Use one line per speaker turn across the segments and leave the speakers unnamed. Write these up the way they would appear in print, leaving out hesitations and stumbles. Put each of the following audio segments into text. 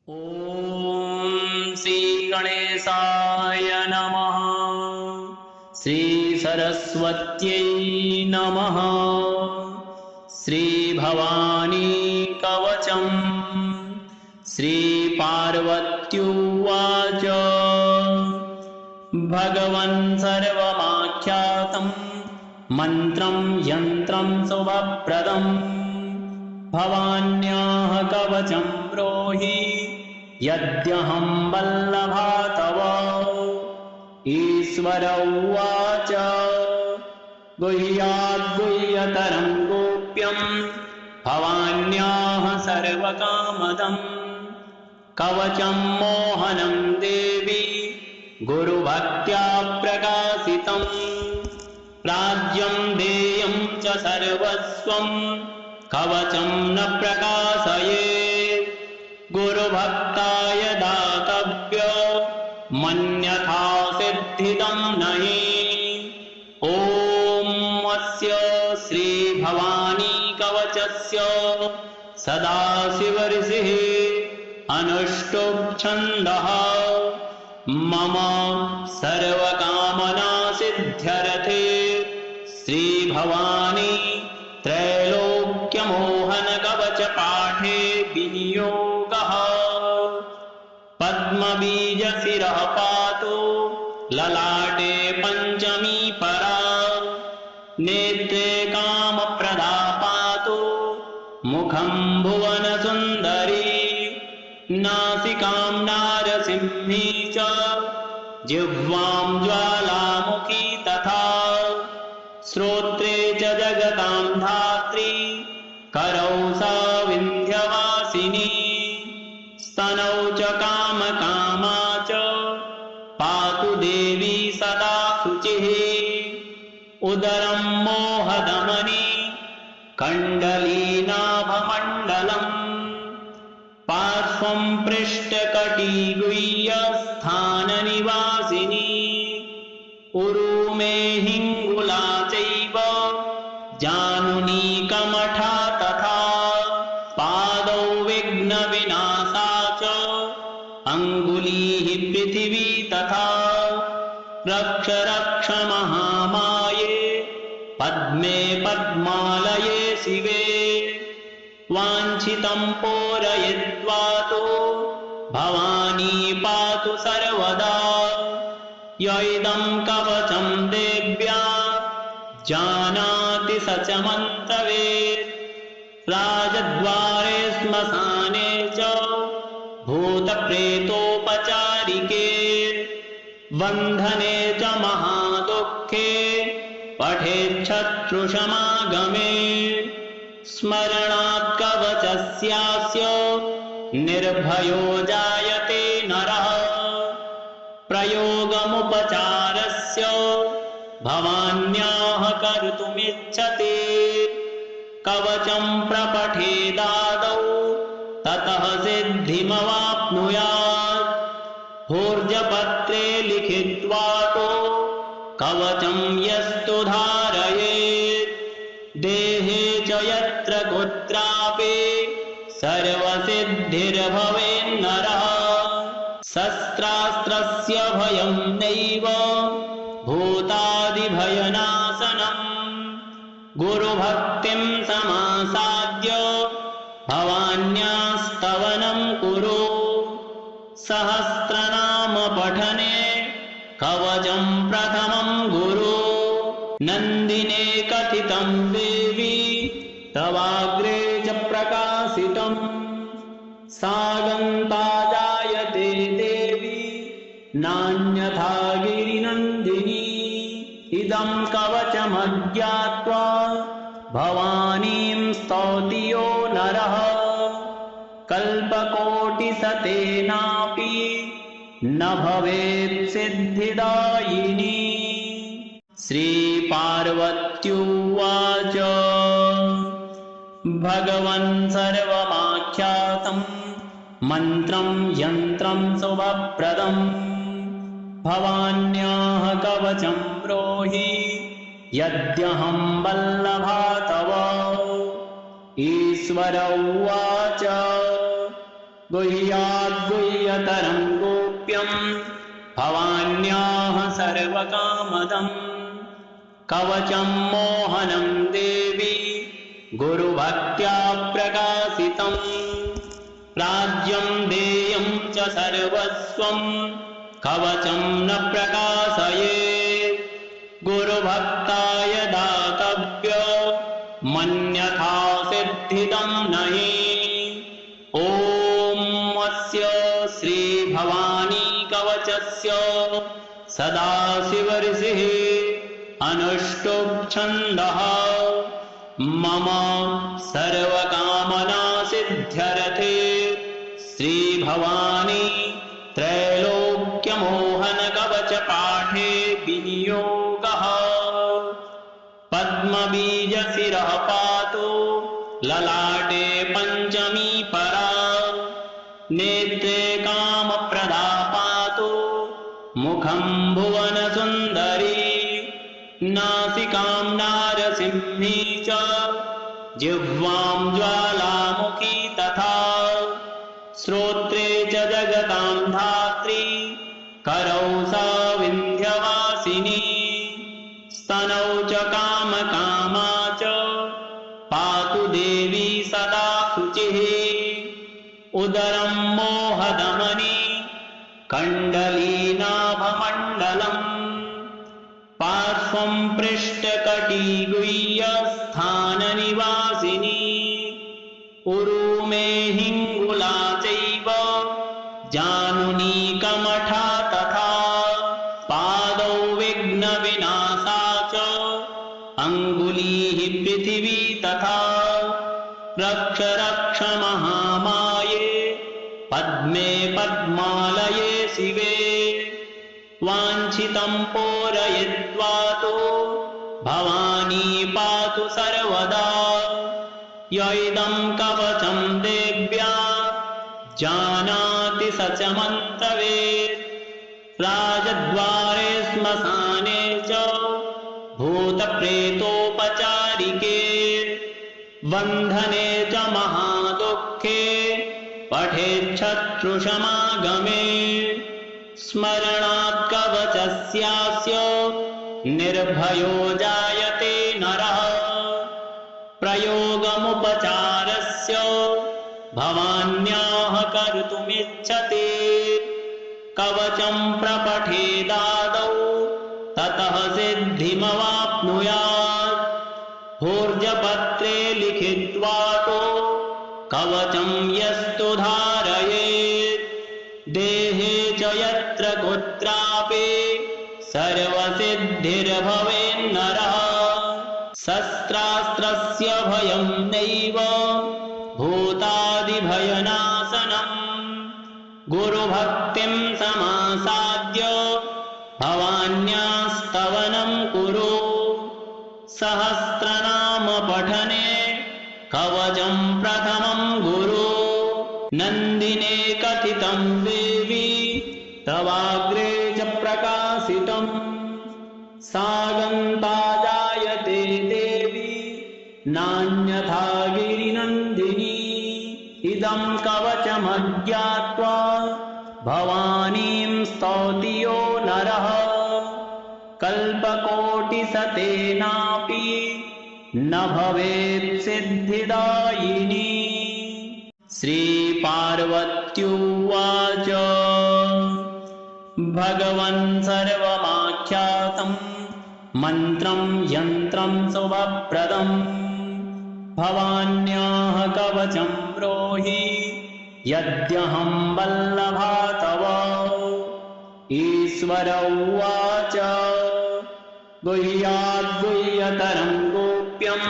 ॐ श्रीगणेशाय नमः। श्रीसरस्वत्यै नमः। श्रीभवानी कवचम्। श्रीपार्वत्युवाच भगवन् सर्वमाख्यातं मन्त्रं यन्त्रं शुभप्रदम् भवान्याः कवचं ब्रूहि यद्यहं वल्लभा तव। ईश्वर उवाच गुह्याद्गुह्यतरं गोप्यं भवान्याः सर्वकामदम् कवचं मोहनं देवी गुरुभक्त्या प्रकाशितं। राज्यं देयं च सर्वस्वं कवचं न प्रकाशयेत् गुरुभक्ताय दातव्यो मन्यथा सिद्धिदं नहि। ॐ अस्य श्रीभवानी कवचस्य सदाशिवऋषिः अनुष्टुप् छन्दः मम सर्वकामना सिद्ध्यर्थे। श्रीभवानी त्रैलोक्यमोहन कवच पाठे विनियोगः। पद्मबीजशिरः पातु ललाटे पञ्चमी परा। नेत्रे कामप्रदा पातु मुखं भुवनसुन्दरी। नासिकां नारसिंही च जिह्वां ज्वालामुखी तथा। श्रोत्रे च जगतां धात्री करौ सा विन्ध्यवासिनी। स्तनौ च कामकामा च पातु देवी सदा शुचिः। उदरं मोहदमनी कण्डलीनाभमण्डलम्। पार्श्वं पृष्ठकटिगुह्यस्थाननिवासिनी। उरुमे हिङ्गुला चैव जानुनीकमठा तथा। पादौ विघ्नविनाशा च अङ्गुलीः पृथिवी तथा। रक्ष रक्ष महामाये पद्मे पद्मालये शिवे। वाञ्छितं पूरयित्वा तु भवानी पातु सर्वदा। य इदं कवचं देव्या जानाति स च मन्त्रवेत्। राजद्वारे श्मशाने च भूतप्रेतोपचारिके। बन्धने च महादुःखे पठेच्छत्रुसमागमे। स्मरणात् कवचस्यास्य निर्भयो जायते नरः। प्रयोगमुपचारस्य भवान्याः कर्तुमिच्छति। कवचं प्रपठेदादौ ततः सिद्धिमवाप्नुयात्। भोर्जपत्रे लिखित्वा तु कवचं यस्तु धारयेत्। देहे च यत्र कुत्रापि सर्वसिद्धिर्भवेन्नरः। शस्त्रास्त्रस्य भयं नैव भूतादिभयनाशनम्। गुरुभक्तिं समासाद्य भवान्यास्तवनं कुरु। सहस्रनाम पठने कवचं प्रथमं गुरु। नन्दिने कथितं देवी तवाग्रे च प्रकाशितम्। सागन्ता जायते देवी नान्यथा गिरिनन्दिनी। इदं कवचमज्ञात्वा भवानीं स्तौति यो नरः। कल्पकोटिशतेनापि न भवेत् सिद्धिदायिनी। श्रीपार्वत्युवाच भगवन् सर्वमाख्यातं मन्त्रं यन्त्रं शुभप्रदम् भवान्याः कवचं ब्रूहि यद्यहं वल्लभा तव। ईश्वर उवाच गुह्याद्गुह्यतरं गोप्यं भवान्याः सर्वकामदम् कवचं मोहनं देवी गुरुभक्त्या प्रकाशितम् राज्यं देयं च सर्वस्वं कवचं न प्रकाशयेत् गुरुभक्ताय दातव्य मन्यथा सिद्धिदं नहि ॐ अस्य श्रीभवानी कवचस्य सदाशिवऋषिः अनुष्टुप् छन्दः मम सर्वकामना सिद्ध्यर्थे श्रीभवानी त्रैलोक्यमोहन कवच पाठे विनियोगः पद्मबीजशिरः पातु ललाटे पञ्चमी परा नेत्रे कामप्रदा पातु मुखं भुवनसुन्दरी नासिकां नारसिंही च जिह्वां ज्वालामुखी तथा श्रोत्रे च जगतां धात्री करौ सा विन्ध्यवासिनी स्तनौ च कामकामा च पातु देवी सदा शुचिः उदरं मोहदमनी कण्डलीनाभमण्डलम् पार्श्वं पृष्ठकटिगुह्यस्थाननिवासिनी उरुमे हिङ्गुला चैव जानुनीकमठा तथा पादौ विघ्नविनाशा च अङ्गुलीः पृथिवी तथा रक्ष रक्ष महामाये पद्मे पद्मालये शिवे वाञ्छितं पूरयित्वा तु भवानी पातु सर्वदा य इदं कवचं देव्या जानाति स च मन्त्रवेत् राजद्वारे श्मशाने च भूतप्रेतोपचारिके बन्धने च महादुःखे पठेच्छत्रुसमागमे स्मरणात् कवचस्यास्य निर्भयो जायते नरः प्रयोगमुपचारस्य भवान्याः कर्तुमिच्छति कवचं प्रपठेदादौ ततः सिद्धिमवाप्नुयात् भोर्जपत्रे लिखित्वा तु कवचं यस्तु धारयेत् देहे च यत्र कुत्रापि सर्वसिद्धिर्भवेन्नरः शस्त्रास्त्रस्य भयं नैव भूतादिभयनाशनम् गुरुभक्तिं समासाद्य भवान्यास्तवनं कुरु सहस्रनाम पठने कवचं प्रथमं गुरु नन्दिने कथितं देवी तवाग्रे च प्रकाशितम् सागन्ता जायते देवी नान्यथा गिरिनन्दिनी इदं कवचमज्ञात्वा भवानीं स्तौति यो नरः कल्पकोटिशतेनापि न भवेत् सिद्धिदायिनी श्रीपार्वत्युवाच भगवन् सर्वमाख्यातं मन्त्रं यन्त्रं शुभप्रदं भवान्याः कवचं ब्रूहि यद्यहं वल्लभा तव ईश्वर उवाच गुह्याद्गुह्यतरं गोप्यं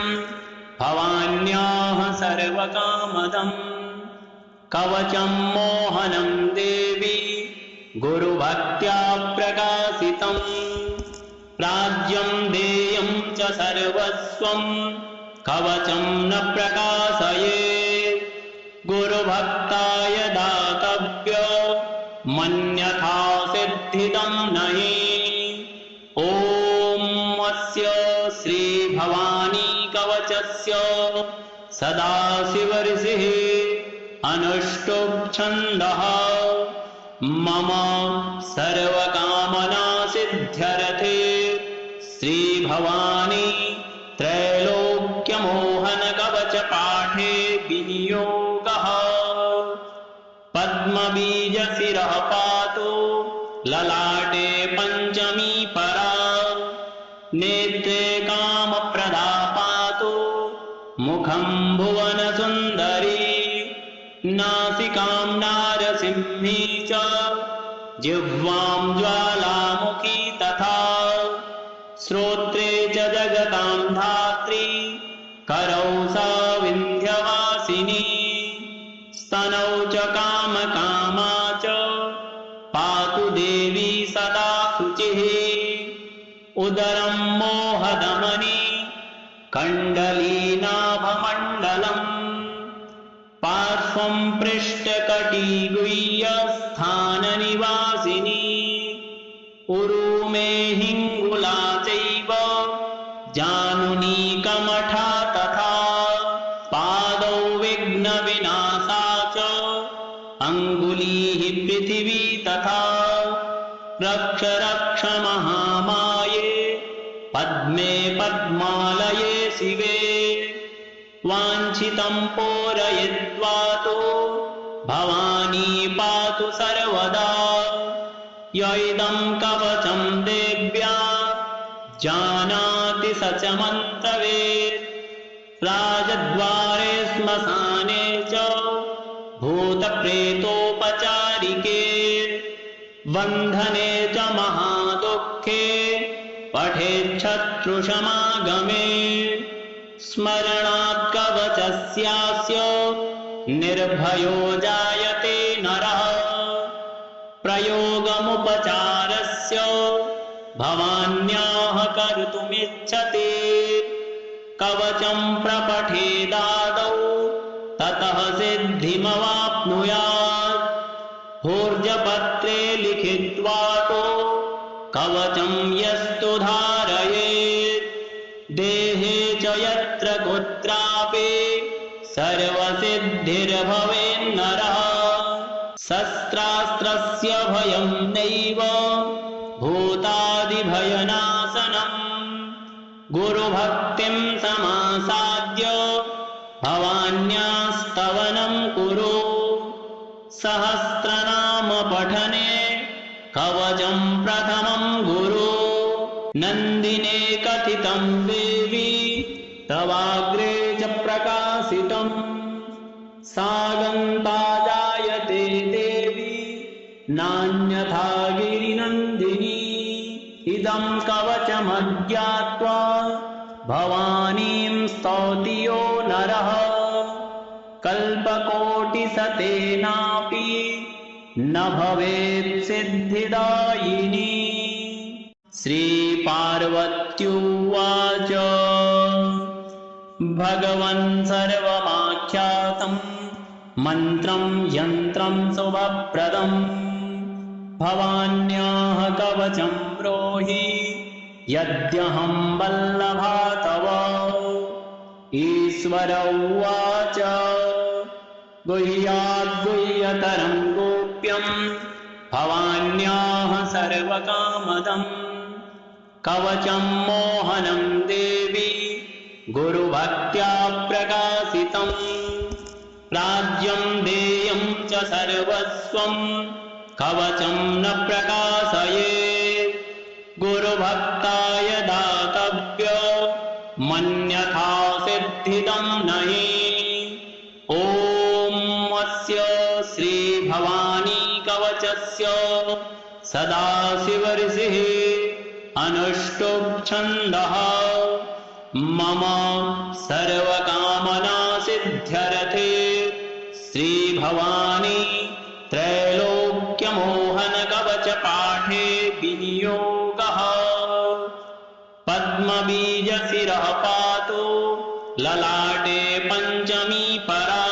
भवान्याः सर्वकामदम् कवचं मोहनं देवी गुरुभक्त्या प्रकाशितम् राज्यं देयं च सर्वस्वं कवचं न प्रकाशयेत् गुरुभक्ताय दातव्य मन्यथा सिद्धिदं नहि ॐ अस्य श्रीभवानी कवचस्य सदाशिवऋषिः अनुष्टुप् छन्दः मम सर्वकामना सिद्ध्यर्थे श्रीभवानी त्रैलोक्यमोहनकवचपाठे विनियोगः पद्मबीजशिरः पातु ललाटे पञ्चमी परा नेत्रे कामप्रदा पातु मुखं भुवनसुन्दरी नासिकां नारसिंही च जिह्वां ज्वालामुखी तथा श्रोत्रे च जगतां धात्री करौ सा विन्ध्यवासिनी स्तनौ च कामकामा च पातु देवी सदा शुचिः उदरं मोहदमनी कण्डलीनाभमण्डलम् पार्श्वं पृष्ठकटिगुह्यस्थाननिवासिनी उरुमे हिङ्गुला चैव जानुनीकमठा तथा पादौ विघ्नविनाशा च अङ्गुलीः पृथिवी तथा रक्ष रक्ष महामाये पद्मे पद्मालये शिवे वाञ्छितं पूरयित्वा तु भवानी पातु सर्वदा य इदं कवचं देव्या जानाति स च मन्त्रवेत् राजद्वारे श्मशाने च भूतप्रेतोपचारिके बन्धने च महादुःखे पठेच्छत्रुसमागमे स्मरणात् कवचस्यास्य निर्भयो जायते नरः प्रयोगमुपचारस्य भवान्याः कर्तुमिच्छति कवचं प्रपठेदादौ ततः सिद्धिमवाप्नुयात् भोर्जपत्रे लिखित्वा तु कवचं यस्तु धारयेत् देहे च यत्र कुत्रापि सर्वसिद्धिर्भवेन्नरः शस्त्रास्त्रस्य भयं नैव भूतादिभयनाशनम् गुरुभक्तिं समासाद्य भवान्यास्तवनं कुरु सहस्रनाम पठने कवचं प्रथमं गुरु नन्दिने कथितं देवी तवाग्रे च प्रकाशितम् सागन्ता जायते देवी नान्यथा गिरिनन्दिनी इदं कवचमज्ञात्वा भवानीं स्तौति यो नरः कल्पकोटिशतेनापि न भवेत् सिद्धिदायिनी श्रीपार्वत्युवाच भगवन् सर्वमाख्यातं मन्त्रं यन्त्रं शुभप्रदं भवान्याः कवचं ब्रूहि यद्यहं वल्लभा तव ईश्वर उवाच गुह्याद्गुह्यतरं गोप्यं भवान्याः सर्वकामदं कवचं मोहनं देवी गुरुभक्त्या प्रकाशितं राज्यं देयं च सर्वस्वं कवचं न प्रकाशयेत् गुरुभक्ताय दातव्य मन्यथा सिद्धिदं नहि ॐ अस्य श्रीभवानी कवचस्य सदाशिवऋषिः अनुष्टुप् छन्दः मम सर्वकामना सिद्ध्यर्थे श्रीभवानी त्रैलोक्यमोहनकवचपाठे विनियोगः पद्मबीजशिरः पातु ललाटे पञ्चमी परा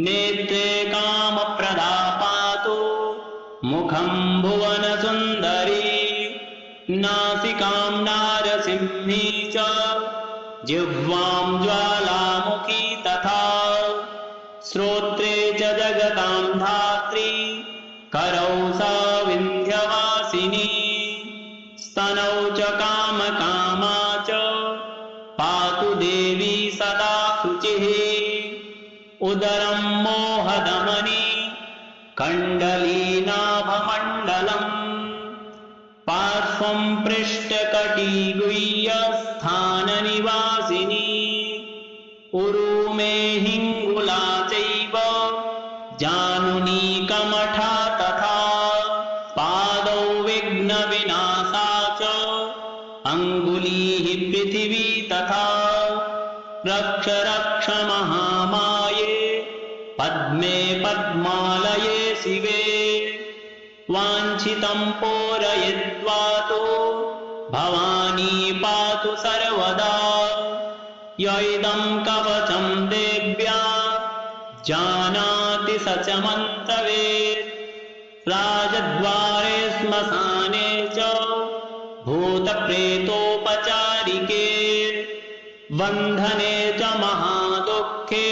नेत्रे कामप्रदा पातु मुखं भुवनसुन्दरी नासिकां नारसिंही च जिह्वां ज्वालामुखी तथा श्रोत्रे करौ सा विन्ध्यवासिनी स्तनौ च कामकामा च पातु देवी सदा शुचिः उदरं मोहदमनी कण्डलीनाभमण्डलम् पार्श्वं पृष्ठकटिगुह्यस्थाननिवासिनी उरुमे हिङ्गुला चैव जानुनी कमठा तथा पादौ विघ्नविनाशा च अङ्गुलीः पृथिवी तथा रक्ष रक्ष महामाये पद्मे पद्मालये शिवे वाञ्छितं पूरयित्वा तु भवानी पातु सर्वदा य इदं कवचं देव्या जानाति स च मन्त्रवेत् राजद्वारे श्मशाने च भूतप्रेतोपचारिके बन्धने च महादुःखे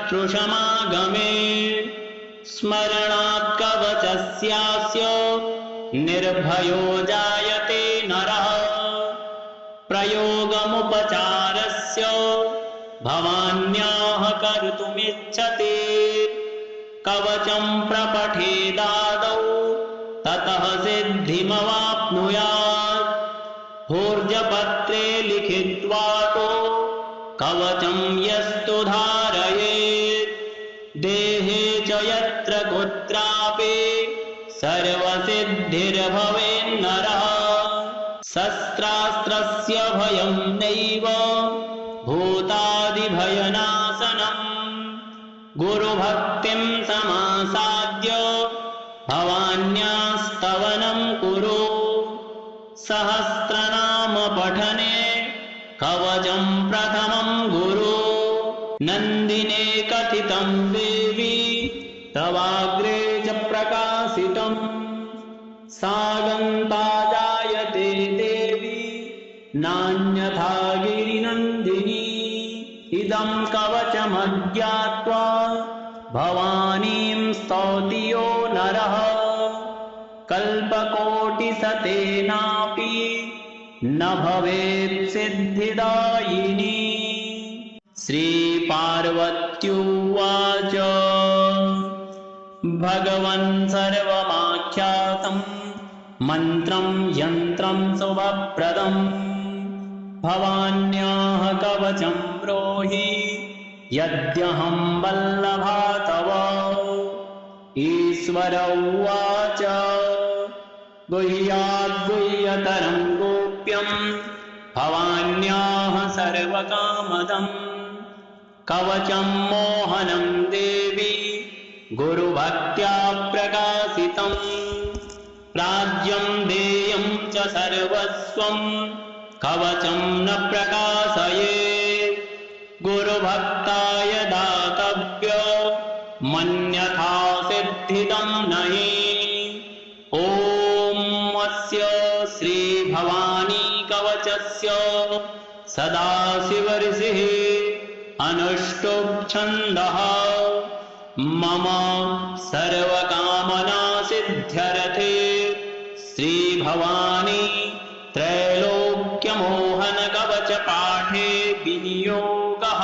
पठेच्छत्रुसमागमे स्मरणात् कवचस्यास्य निर्भयो जायते नरः प्रयोगमुपचारस्य भवान्याः कर्तुमिच्छति कवचं प्रपठेदादौ ततः सिद्धिमवाप्नुयात् भोर्जपत्रे लिखित्वा तु कवचं यस्तु धारयेत् देहे च यत्र कुत्रापि सर्वसिद्धिर्भवेन्नरः शस्त्रास्त्रस्य भयं नैव भूतादिभयनाशनम् गुरुभक्तिं समासाद्य भवान्यास्तवनं कुरु सहस्रनाम पठने कवचं प्रथमं गुरु नन्दिने कथितं देवी तवाग्रे च प्रकाशितम् सागन्ता जायते देवी नान्यथा गिरिनन्दिनी इदं कवचमज्ञात्वा भवानीं स्तौति यो नरः कल्पकोटिशतेनापि न भवेत् सिद्धिदायिनी श्रीपार्वत्युवाच भगवन् सर्वमाख्यातं मन्त्रं यन्त्रं शुभप्रदं भवान्याः कवचं ब्रूहि यद्यहं वल्लभा तव ईश्वर उवाच गुह्याद्गुह्यतरं गोप्यं भवान्याः सर्वकामदं कवचं मोहनं देवी गुरुभक्त्या प्रकाशितं राज्यं देयं च सर्वस्वं कवचं न प्रकाशयेत् गुरुभक्ताय दातव्य मन्यथा सिद्धिदं नहि ॐ अस्य श्रीभवानी कवचस्य सदाशिवऋषिः अनुष्टुप् छन्दः मम सर्वकामना सिद्ध्यर्थे श्रीभवानी त्रैलोक्यमोहन कवच पाठे विनियोगः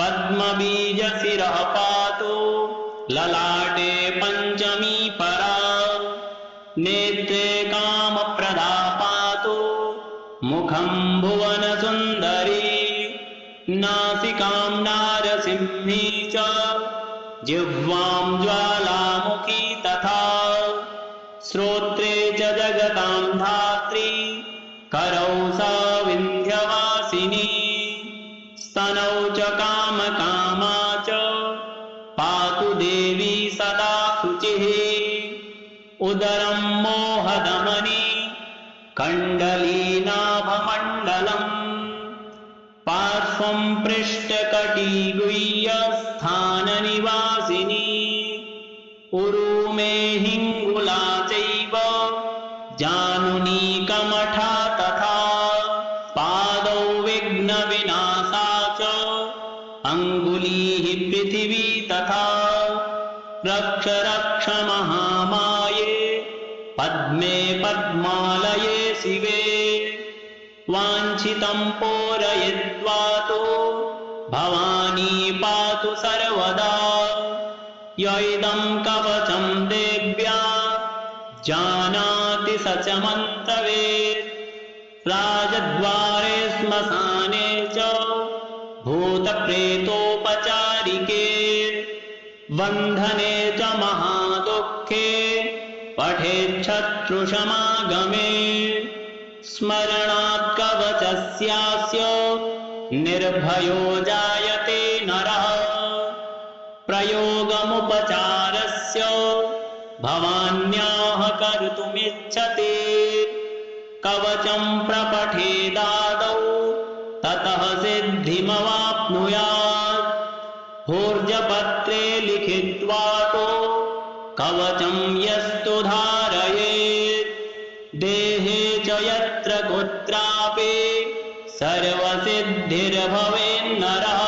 पद्मबीजशिरः पातु ललाटे पञ्चमी परा नेत्रे कामप्रदा पातु मुखं भुवनसुन्दरी नासिकां नारसिंही च जिह्वां ज्वालामुखी तथा श्रोत्रे च जगतां धात्री करौ सा विन्ध्यवासिनी स्तनौ च कामकामा च पातु देवी सदा शुचिः उदरं मोहदमनी कण्डलीनाभमण्डलम् पार्श्वं पृष्ठकटिगुह्यस्थाननिवासिनी उरुमे हिङ्गुला चैव जानुनी कमठा तथा पादौ विघ्नविनाशा च अङ्गुलीः पृथिवी तथा रक्ष रक्ष महामाये पद्मे पद्मालये शिवे वाञ्छितं पूरयित्वा तु भवानी पातु सर्वदा य इदं कवचं देव्या जानाति स च मन्त्रवेत् राजद्वारे श्मशाने च भूतप्रेतोपचारिके बन्धने च महादुःखे पठेच्छत्रुसमागमे स्मरणात् कवचस्यास्य निर्भयो जायते नरः प्रयोगमुपचारस्य भवान्याः कर्तुमिच्छति कवचं प्रपठेदादौ ततः सिद्धिमवाप्नुयात् भोर्जपत्रे लिखित्वा तु कवचं यस्तु धारयेत् देहे च यत्र कुत्रापि सर्वसिद्धिर्भवेन्नरः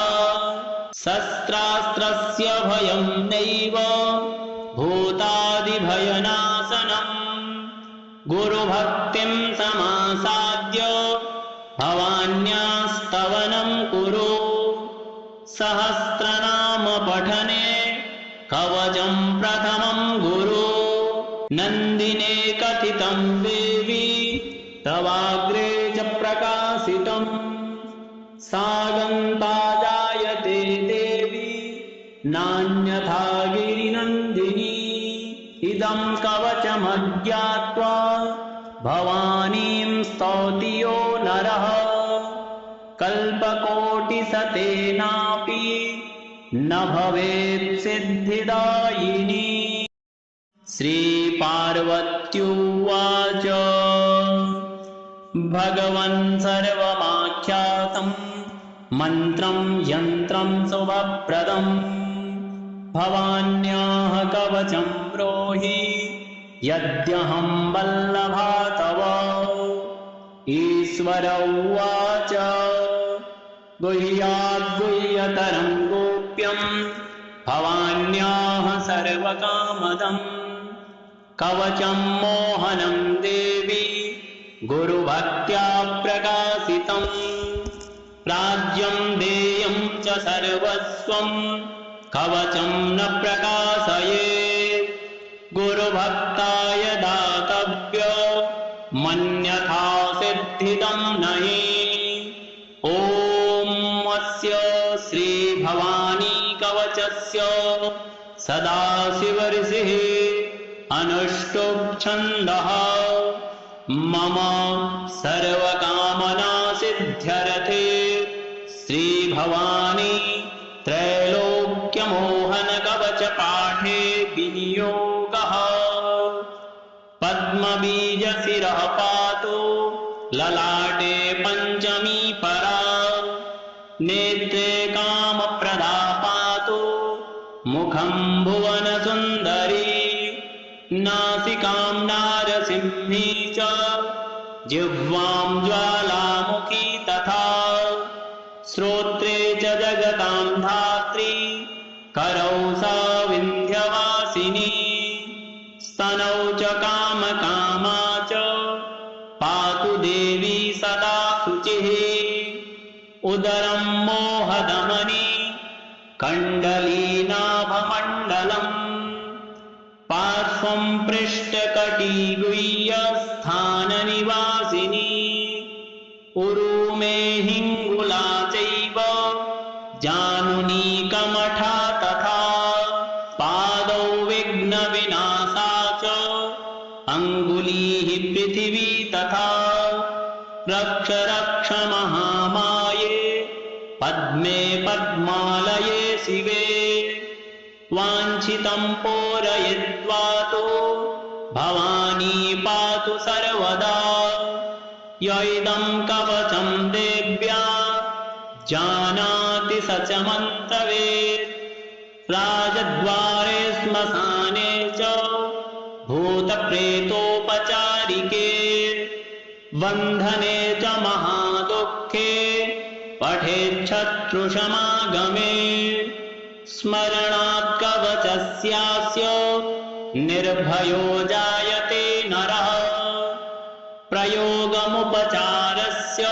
शस्त्रास्त्रस्य भयं नैव भूतादिभयनाशनम् गुरुभक्तिं समासाद्य भवान्यास्तवनं कुरु सहस्रनाम पठने कवचं प्रथमं गुरु नन्दिने कथितं देवी तवाग्रे च प्रकाशितं सागन्ता जायते देवी नान्यथा गिरिनन्दिनी इदं कवचमज्ञात्वा भवानीं स्तौति यो नरः कल्पकोटिशतेनापि न भवेत् सिद्धिदायिनी श्रीपार्वत्युवाच भगवन् सर्वमाख्यातं मन्त्रं यन्त्रं शुभप्रदं भवान्याः कवचं ब्रूहि यद्यहं वल्लभा तव ईश्वर उवाच गुह्याद्गुह्यतरं गोप्यं भवान्याः सर्वकामदं कवचं मोहनं देवी गुरुभक्त्या प्रकाशितं राज्यं देयं च सर्वस्वं कवचं न प्रकाशयेत् गुरुभक्ताय दातव्य मन्यथा सिद्धिदं नहि ॐ अस्य श्रीभवानी कवचस्य सदाशिवऋषिः अनुष्टुप् छन्दः मम सर्वकामना सिद्ध्यर्थे श्रीभवानी त्रैलोक्यमोहन कवच पाठे विनियोगः पद्मबीजशिरः पातु ललाटे पञ्चमी परा नेत्रे कामप्रदा पातु मुखं भुवनसुन्दरी नासिकां नारसिंही च जिह्वां ज्वालामुखी तथा श्रोत्रे च जगतां धात्री करौ सा विन्ध्यवासिनी स्तनौ च कामकामा च पातु देवी सदा शुचिः उदरं मोहदमनी कण्डलीनाभमण्डलम् पार्श्वं पृष्ठकटिगुह्यस्थाननिवासिनी उरुमे हिङ्गुला चैव जानुनी कमठा तथा पादौ विघ्नविनाशा च अङ्गुलीः पृथिवी तथा रक्ष रक्ष महामाये पद्मे पद्मालये शिवे वाञ्छितं पूरयित्वा तु भवानी पातु सर्वदा य इदं कवचं देव्या जानाति स च मन्त्रवेत् राजद्वारे श्मशाने च भूतप्रेतोपचारिके बन्धने च महादुःखे पठेच्छत्रुसमागमे स्मरणात् कवचस्य कवचस्य निर्भयो जायते नरः प्रयोगमुपचारस्य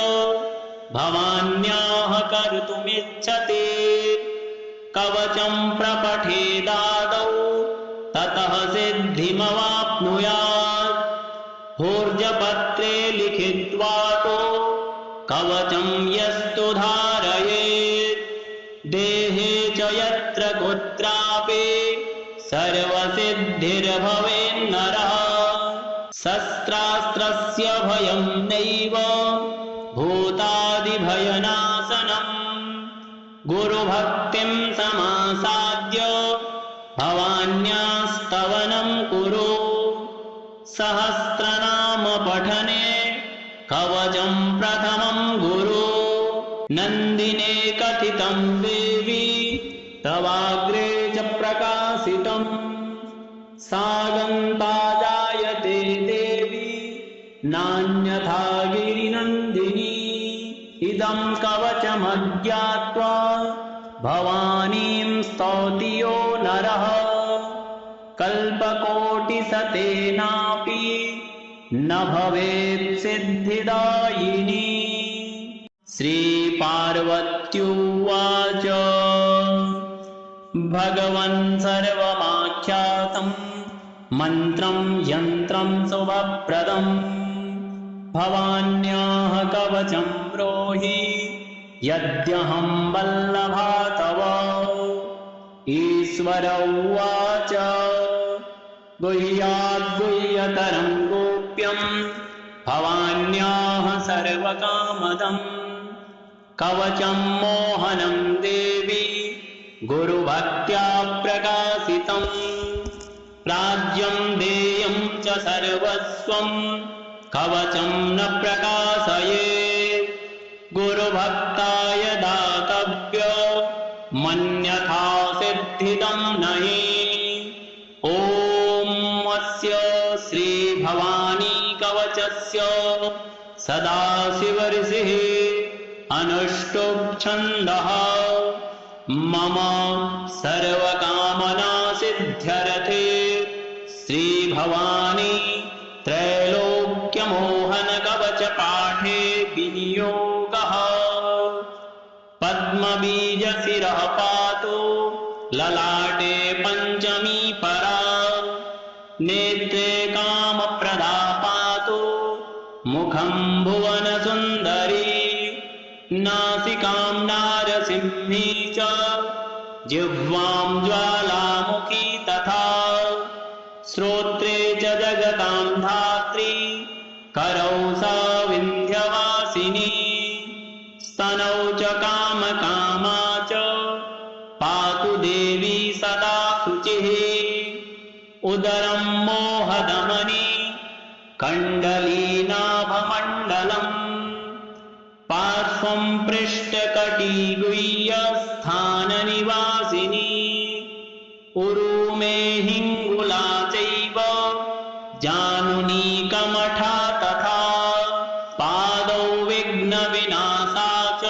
भवान्याः कर्तुमिच्छति कवचं प्रपठेदादौ ततः सिद्धिमवाप्नुयात् भोर्जपत्रे लिखित्वा तो कवचं यस्तु धारयेत् देहे च यत्र कुत्रापि सर्वसिद्धिर्भवेन्नरः शस्त्रास्त्रस्य भयं नैव भूतादिभयनाशनम् गुरुभक्तिं समासाद्य भवान्यास्तवनं कुरु सहस्रनाम पठने कवचं प्रथमं गुरु नन्दिने कथितं देवी तवाग्रे च प्रकाशितं सागन्ता जायते देवी नान्यथा गिरिनन्दिनी इदं कवचमज्ञात्वा भवानीं स्तौति यो नरः कल्पकोटिशतेनापि न भवेत् सिद्धिदायिनी श्रीपार्वत्युवाच भगवन् सर्वमाख्यातं मन्त्रं यन्त्रं शुभप्रदम् भवान्याः कवचं ब्रूहि यद्यहं वल्लभा तव ईश्वर उवाच गुह्याद्गुह्यतरं गोप्यं भवान्याः सर्वकामदम् कवचं मोहनं देवी गुरुभक्त्या प्रकाशितं राज्यं देयं च सर्वस्वं कवचं न प्रकाशयेत् गुरुभक्ताय दातव्य मन्यथा सिद्धिदं नहि ॐ अस्य श्रीभवानी कवचस्य सदाशिवऋषिः अनुष्टुप् छन्दः मम सर्वकामना सिद्ध्यर्थे श्रीभवानी त्रैलोक्यमोहन कवच पाठे विनियोगः पद्मबीजशिरः पातु ललाटे पञ्चमी परा नेत्रे कामप्रदा पातु मुखं भुवनसुन्दरी नासिकां नारसिंही च जिह्वां ज्वालामुखी तथा श्रोत्रे च जगतां धात्री करौ सा विन्ध्यवासिनी स्तनौ च कामकामा च पातु देवी सदा शुचिः उदरं मोहदमनी कण्डलीनाभमण्डलम् पार्श्वं पृष्ठकटिगुह्यस्थाननिवासिनी उरुमे हिङ्गुला चैव जानुनी कमठा तथा पादौ विघ्नविनाशा च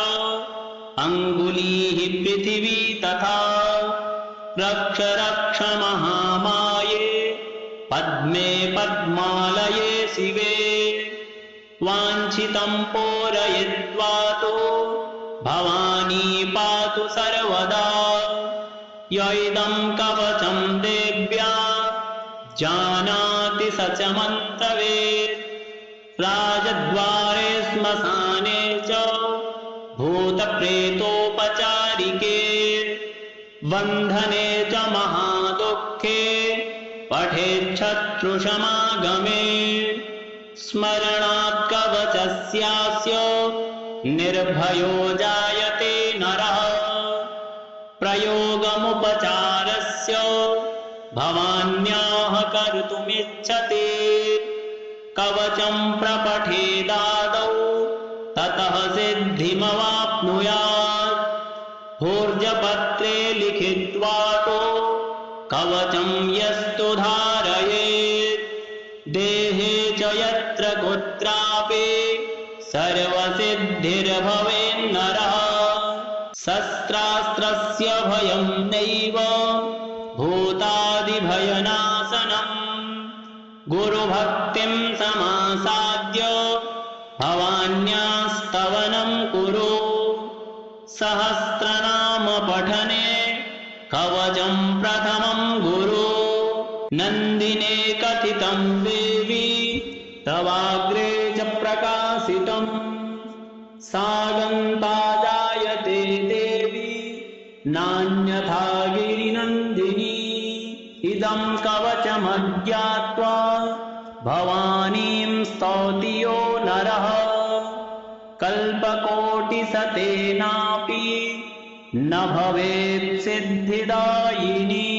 अङ्गुलीः पृथिवी तथा रक्ष रक्ष महामाये पद्मे पद्मालये शिवे वाञ्छितं पूरयित्वा तु भवानी पातु सर्वदा य इदं कवचं देव्या जानाति स च मन्त्रवेत् राजद्वारे श्मशाने च भूतप्रेतोपचारिके बन्धने च महादुःखे पठेच्छत्रुसमागमे स्मरणात् कवचस्यास्य निर्भयो जायते नरः प्रयोगमुपचारस्य भवान्याः कर्तुमिच्छति कवचं प्रपठेदादौ ततः सिद्धिमवाप्नुयात् भोर्जपत्रे लिखित्वा तो कवचं यस्तु धारयेत् देहे च यत्र कुत्रापि सर्वसिद्धिर्भवेन्नरः शस्त्रास्त्रस्य भयं नैव भूता भयादिभयनाशनम् गुरुभक्तिं समासाद्य भवान्यास्तवनं कुरु सहस्रनाम पठने कवचं प्रथमं गुरु नन्दिने कथितं देवी तवाग्रे च प्रकाशितम् सागन्ता जायते देवी नान्यथा गिरिनन्दिनी इदं कवचमज्ञात्वा भवानीं स्तौति यो नरः कल्पकोटिशतेनापि न भवेत् सिद्धिदायिनी।